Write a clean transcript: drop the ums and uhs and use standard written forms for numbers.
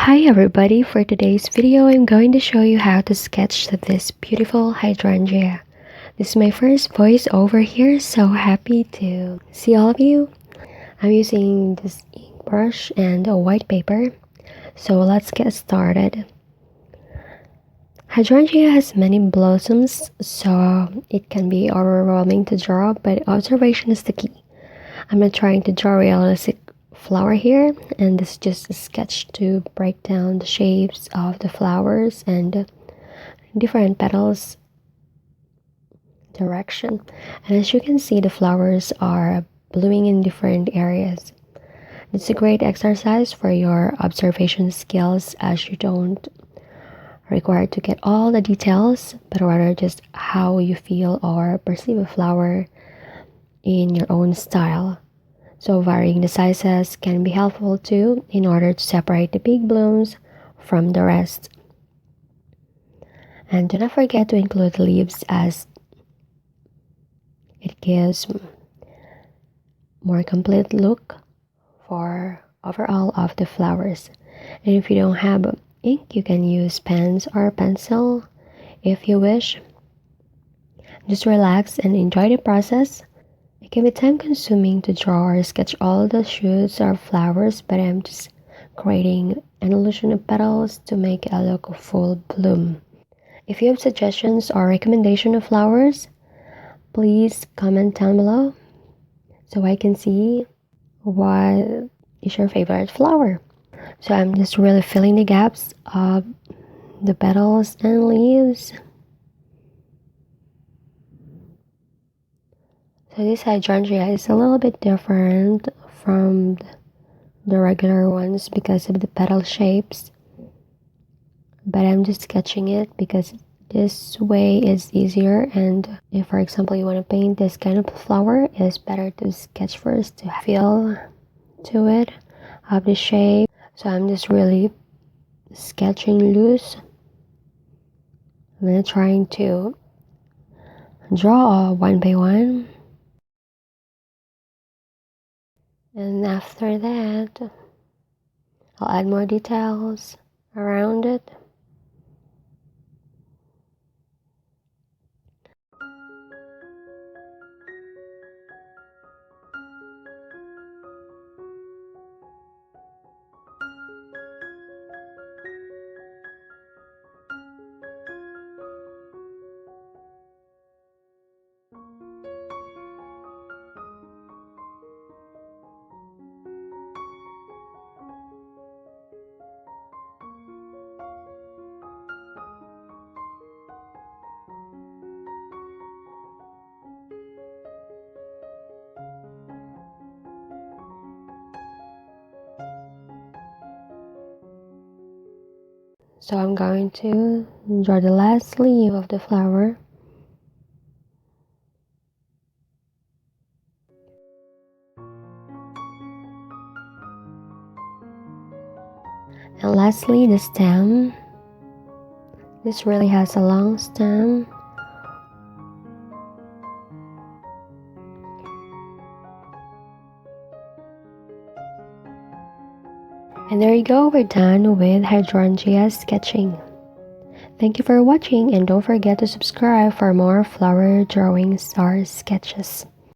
Hi everybody, for today's video I'm going to show you how to sketch this beautiful hydrangea. This is my first voice over here, so happy to see all of you. I'm using this ink brush and a white paper, so let's get started. Hydrangea has many blossoms, so it can be overwhelming to draw, but observation is the key. I'm not trying to draw realistic flower here, and this is just a sketch to break down the shapes of the flowers and different petals direction. And as you can see, the flowers are blooming in different areas. It's a great exercise for your observation skills, as you don't require to get all the details, but rather just how you feel or perceive a flower in your own style. So varying the sizes can be helpful too, in order to separate the big blooms from the rest. And do not forget to include the leaves, as it gives more complete look for overall of the flowers. And if you don't have ink, you can use pens or pencil if you wish. Just relax and enjoy the process. It can be time consuming to draw or sketch all the shoots or flowers, but I'm just creating an illusion of petals to make it look a full bloom. If you have suggestions or recommendation of flowers, please comment down below so I can see what is your favorite flower. So I'm just really filling the gaps of the petals and leaves. So this hydrangea is a little bit different from the regular ones because of the petal shapes, but I'm just sketching it because this way is easier. And if, for example, you want to paint this kind of flower, it's better to sketch first to feel to it of the shape. So I'm just really sketching loose. I'm then trying to draw one by one. And after that, I'll add more details around it. So I'm going to draw the last leaf of the flower. And lastly, the stem. This really has a long stem. And there you go, we're done with hydrangea sketching. Thank you for watching, and don't forget to subscribe for more flower drawings or sketches.